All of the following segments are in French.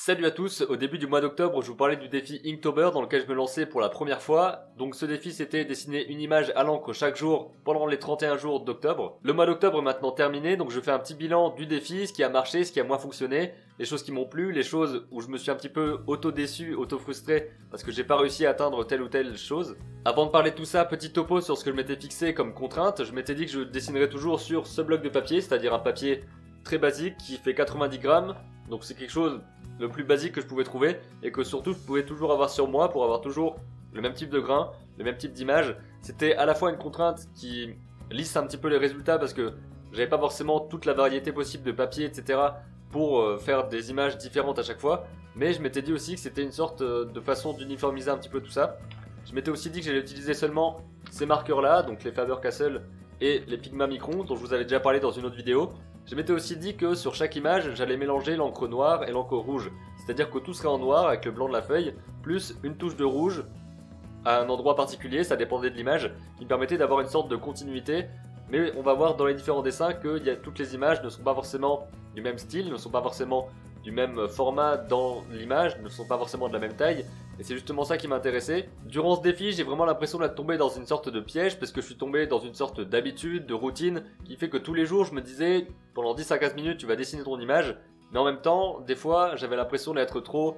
Salut à tous, au début du mois d'octobre, je vous parlais du défi Inktober dans lequel je me lançais pour la première fois. Donc ce défi c'était dessiner une image à l'encre chaque jour pendant les 31 jours d'octobre. Le mois d'octobre est maintenant terminé, donc je fais un petit bilan du défi, ce qui a marché, ce qui a moins fonctionné, les choses qui m'ont plu, les choses où je me suis un petit peu auto-déçu, auto-frustré parce que j'ai pas réussi à atteindre telle ou telle chose. Avant de parler de tout ça, petit topo sur ce que je m'étais fixé comme contrainte, je m'étais dit que je dessinerais toujours sur ce bloc de papier, c'est-à-dire un papier très basique qui fait 90 grammes. Donc c'est quelque chose le plus basique que je pouvais trouver et que surtout je pouvais toujours avoir sur moi pour avoir toujours le même type de grain, le même type d'image. C'était à la fois une contrainte qui lisse un petit peu les résultats parce que j'avais pas forcément toute la variété possible de papier, etc. pour faire des images différentes à chaque fois. Mais je m'étais dit aussi que c'était une sorte de façon d'uniformiser un petit peu tout ça. Je m'étais aussi dit que j'allais utiliser seulement ces marqueurs là, donc les Faber-Castell et les Pigma Micron dont je vous avais déjà parlé dans une autre vidéo. Je m'étais aussi dit que sur chaque image, j'allais mélanger l'encre noire et l'encre rouge. C'est-à-dire que tout serait en noir avec le blanc de la feuille, plus une touche de rouge à un endroit particulier, ça dépendait de l'image, qui me permettait d'avoir une sorte de continuité. Mais on va voir dans les différents dessins que toutes les images ne sont pas forcément du même style, ne sont pas forcément du même format dans l'image, ne sont pas forcément de la même taille. Et c'est justement ça qui m'intéressait. Durant ce défi, j'ai vraiment l'impression d'être tombé dans une sorte de piège, parce que je suis tombé dans une sorte d'habitude, de routine, qui fait que tous les jours, je me disais, pendant 10 à 15 minutes, tu vas dessiner ton image. Mais en même temps, des fois, j'avais l'impression d'être trop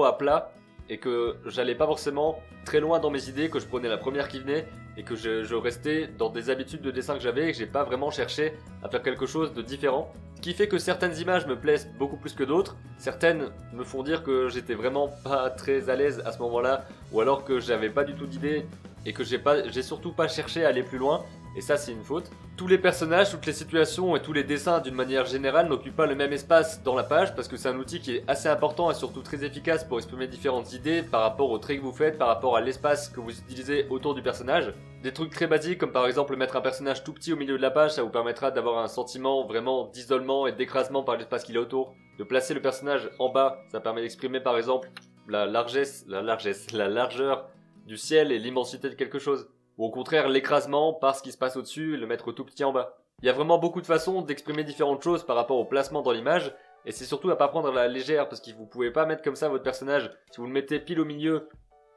à plat, et que j'allais pas forcément très loin dans mes idées, que je prenais la première qui venait, et que je restais dans des habitudes de dessin que j'avais, et que j'ai pas vraiment cherché à faire quelque chose de différent. Ce qui fait que certaines images me plaisent beaucoup plus que d'autres, certaines me font dire que j'étais vraiment pas très à l'aise à ce moment-là, ou alors que j'avais pas du tout d'idée, et que j'ai surtout pas cherché à aller plus loin, et ça c'est une faute. Tous les personnages, toutes les situations et tous les dessins d'une manière générale n'occupent pas le même espace dans la page parce que c'est un outil qui est assez important et surtout très efficace pour exprimer différentes idées par rapport aux traits que vous faites, par rapport à l'espace que vous utilisez autour du personnage. Des trucs très basiques comme par exemple mettre un personnage tout petit au milieu de la page, ça vous permettra d'avoir un sentiment vraiment d'isolement et d'écrasement par l'espace qu'il a autour. De placer le personnage en bas, ça permet d'exprimer par exemple la largeur du ciel et l'immensité de quelque chose. Ou au contraire l'écrasement par ce qui se passe au-dessus et le mettre tout petit en bas. Il y a vraiment beaucoup de façons d'exprimer différentes choses par rapport au placement dans l'image, et c'est surtout à pas prendre à la légère parce que vous pouvez pas mettre comme ça votre personnage. Si vous le mettez pile au milieu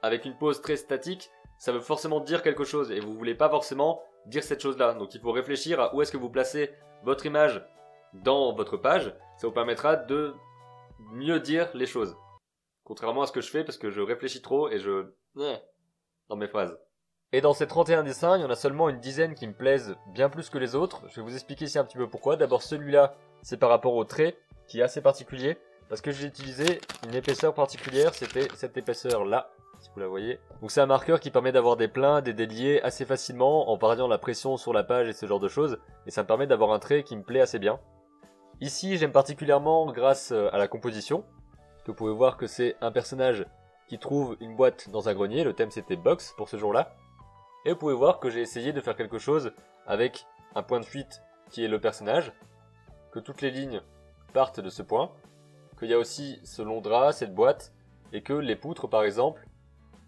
avec une pose très statique, ça veut forcément dire quelque chose et vous voulez pas forcément dire cette chose-là. Donc il faut réfléchir à où est-ce que vous placez votre image dans votre page, ça vous permettra de mieux dire les choses. Contrairement à ce que je fais parce que je réfléchis trop et dans mes phrases. Et dans ces 31 dessins, il y en a seulement une dizaine qui me plaisent bien plus que les autres. Je vais vous expliquer ici un petit peu pourquoi. D'abord celui-là, c'est par rapport au trait, qui est assez particulier. Parce que j'ai utilisé une épaisseur particulière, c'était cette épaisseur-là, si vous la voyez. Donc c'est un marqueur qui permet d'avoir des pleins, des déliés assez facilement, en variant la pression sur la page et ce genre de choses. Et ça me permet d'avoir un trait qui me plaît assez bien. Ici, j'aime particulièrement grâce à la composition. Vous pouvez voir que c'est un personnage qui trouve une boîte dans un grenier. Le thème c'était Box pour ce jour-là. Et vous pouvez voir que j'ai essayé de faire quelque chose avec un point de fuite qui est le personnage, que toutes les lignes partent de ce point, qu'il y a aussi ce long drap, cette boîte, et que les poutres par exemple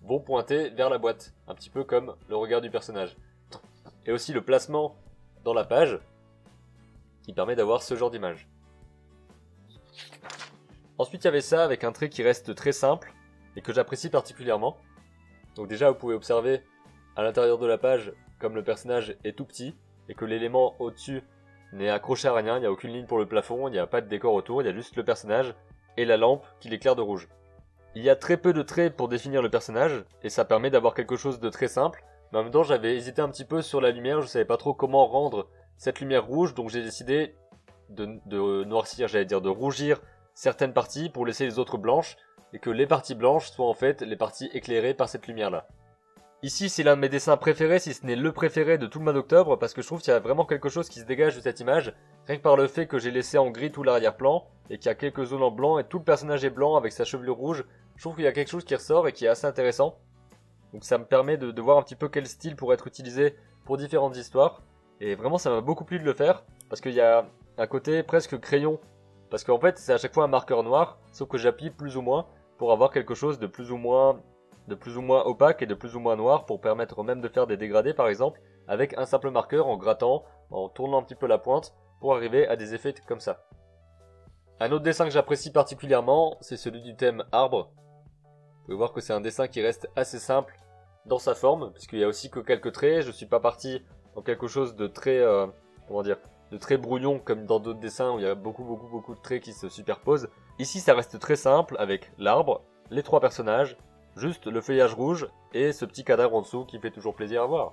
vont pointer vers la boîte, un petit peu comme le regard du personnage. Et aussi le placement dans la page, qui permet d'avoir ce genre d'image. Ensuite il y avait ça avec un trait qui reste très simple, et que j'apprécie particulièrement. Donc déjà vous pouvez observer à l'intérieur de la page, comme le personnage est tout petit et que l'élément au-dessus n'est accroché à rien, il n'y a aucune ligne pour le plafond, il n'y a pas de décor autour, il y a juste le personnage et la lampe qui l'éclaire de rouge. Il y a très peu de traits pour définir le personnage et ça permet d'avoir quelque chose de très simple, mais en même temps j'avais hésité un petit peu sur la lumière, je savais pas trop comment rendre cette lumière rouge, donc j'ai décidé de noircir, j'allais dire de rougir certaines parties pour laisser les autres blanches et que les parties blanches soient en fait les parties éclairées par cette lumière là. Ici, c'est l'un de mes dessins préférés, si ce n'est le préféré de tout le mois d'octobre, parce que je trouve qu'il y a vraiment quelque chose qui se dégage de cette image, rien que par le fait que j'ai laissé en gris tout l'arrière-plan, et qu'il y a quelques zones en blanc, et tout le personnage est blanc avec sa chevelure rouge, je trouve qu'il y a quelque chose qui ressort et qui est assez intéressant. Donc ça me permet de voir un petit peu quel style pourrait être utilisé pour différentes histoires, et vraiment ça m'a beaucoup plu de le faire, parce qu'il y a un côté presque crayon, parce qu'en fait c'est à chaque fois un marqueur noir, sauf que j'appuie plus ou moins, pour avoir quelque chose de plus ou moins opaque et de plus ou moins noir pour permettre même de faire des dégradés par exemple avec un simple marqueur en grattant, en tournant un petit peu la pointe pour arriver à des effets comme ça. Un autre dessin que j'apprécie particulièrement, c'est celui du thème arbre. Vous pouvez voir que c'est un dessin qui reste assez simple dans sa forme, puisqu'il y a aussi que quelques traits. Je suis pas parti dans quelque chose de très, comment dire, de très brouillon comme dans d'autres dessins où il y a beaucoup de traits qui se superposent. Ici, ça reste très simple avec l'arbre, les trois personnages, juste le feuillage rouge et ce petit cadavre en dessous qui fait toujours plaisir à voir.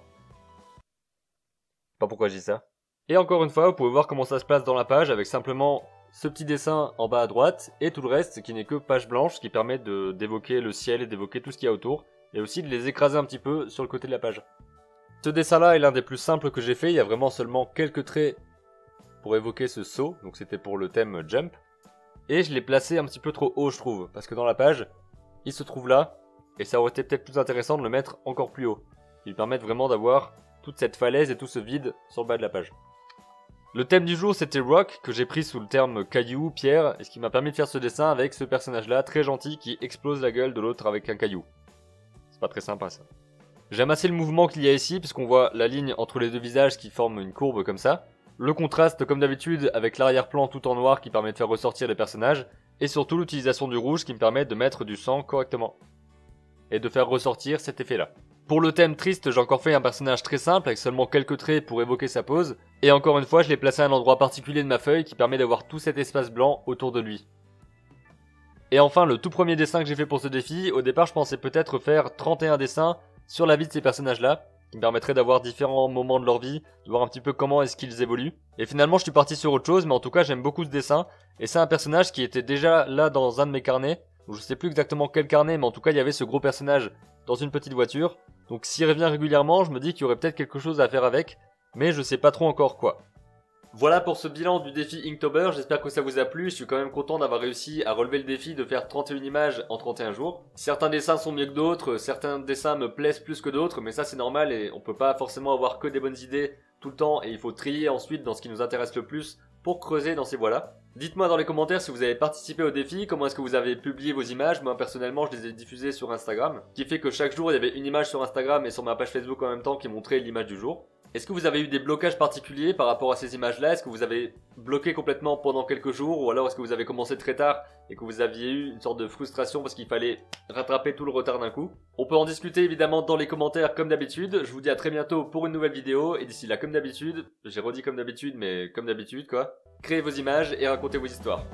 Pas pourquoi je dis ça. Et encore une fois, vous pouvez voir comment ça se place dans la page avec simplement ce petit dessin en bas à droite et tout le reste qui n'est que page blanche qui permet d'évoquer le ciel et d'évoquer tout ce qu'il y a autour et aussi de les écraser un petit peu sur le côté de la page. Ce dessin là est l'un des plus simples que j'ai fait, il y a vraiment seulement quelques traits pour évoquer ce saut, donc c'était pour le thème jump. Et je l'ai placé un petit peu trop haut je trouve, parce que dans la page, il se trouve là, et ça aurait été peut-être plus intéressant de le mettre encore plus haut, qui lui permettent vraiment d'avoir toute cette falaise et tout ce vide sur le bas de la page. Le thème du jour c'était rock, que j'ai pris sous le terme caillou, pierre, et ce qui m'a permis de faire ce dessin avec ce personnage là, très gentil, qui explose la gueule de l'autre avec un caillou. C'est pas très sympa ça. J'aime assez le mouvement qu'il y a ici, puisqu'on voit la ligne entre les deux visages qui forment une courbe comme ça. Le contraste comme d'habitude avec l'arrière-plan tout en noir qui permet de faire ressortir les personnages, et surtout l'utilisation du rouge qui me permet de mettre du sang correctement. Et de faire ressortir cet effet là. Pour le thème triste, j'ai encore fait un personnage très simple avec seulement quelques traits pour évoquer sa pose, et encore une fois je l'ai placé à un endroit particulier de ma feuille qui permet d'avoir tout cet espace blanc autour de lui. Et enfin le tout premier dessin que j'ai fait pour ce défi, au départ je pensais peut-être faire 31 dessins sur la vie de ces personnages là, qui me permettrait d'avoir différents moments de leur vie, de voir un petit peu comment est-ce qu'ils évoluent. Et finalement je suis parti sur autre chose, mais en tout cas j'aime beaucoup ce dessin, et c'est un personnage qui était déjà là dans un de mes carnets, je sais plus exactement quel carnet, mais en tout cas il y avait ce gros personnage dans une petite voiture, donc s'il revient régulièrement, je me dis qu'il y aurait peut-être quelque chose à faire avec, mais je sais pas trop encore quoi. Voilà pour ce bilan du défi Inktober, j'espère que ça vous a plu, je suis quand même content d'avoir réussi à relever le défi de faire 31 images en 31 jours. Certains dessins sont mieux que d'autres, certains dessins me plaisent plus que d'autres, mais ça c'est normal et on peut pas forcément avoir que des bonnes idées tout le temps et il faut trier ensuite dans ce qui nous intéresse le plus pour creuser dans ces voies-là. Dites-moi dans les commentaires si vous avez participé au défi, comment est-ce que vous avez publié vos images. Moi personnellement je les ai diffusées sur Instagram, ce qui fait que chaque jour il y avait une image sur Instagram et sur ma page Facebook en même temps qui montrait l'image du jour. Est-ce que vous avez eu des blocages particuliers par rapport à ces images-là? Est-ce que vous avez bloqué complètement pendant quelques jours? Ou alors est-ce que vous avez commencé très tard et que vous aviez eu une sorte de frustration parce qu'il fallait rattraper tout le retard d'un coup? On peut en discuter évidemment dans les commentaires comme d'habitude. Je vous dis à très bientôt pour une nouvelle vidéo. Et d'ici là, comme d'habitude, j'ai redit comme d'habitude, mais comme d'habitude quoi, créez vos images et racontez vos histoires.